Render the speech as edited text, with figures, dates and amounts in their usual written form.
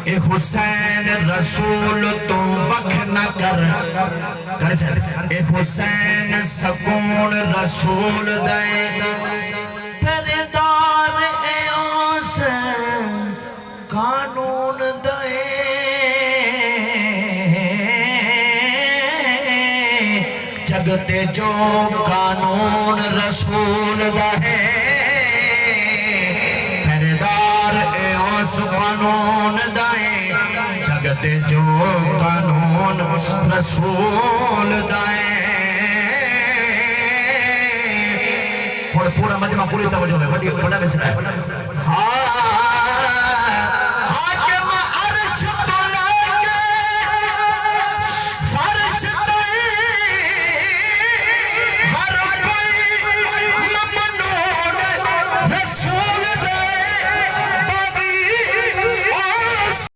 ए हुसैन रसूल तो वख न कर ए हुसैन सकून रसूल दे परदार ए ओस कानून दे जगते जो कानून रसूल दे कानून दाए जगते जो कानून रसूल दाए। पूरा मजमा पूरी तवज्जो है, बड़ा मिसरा है।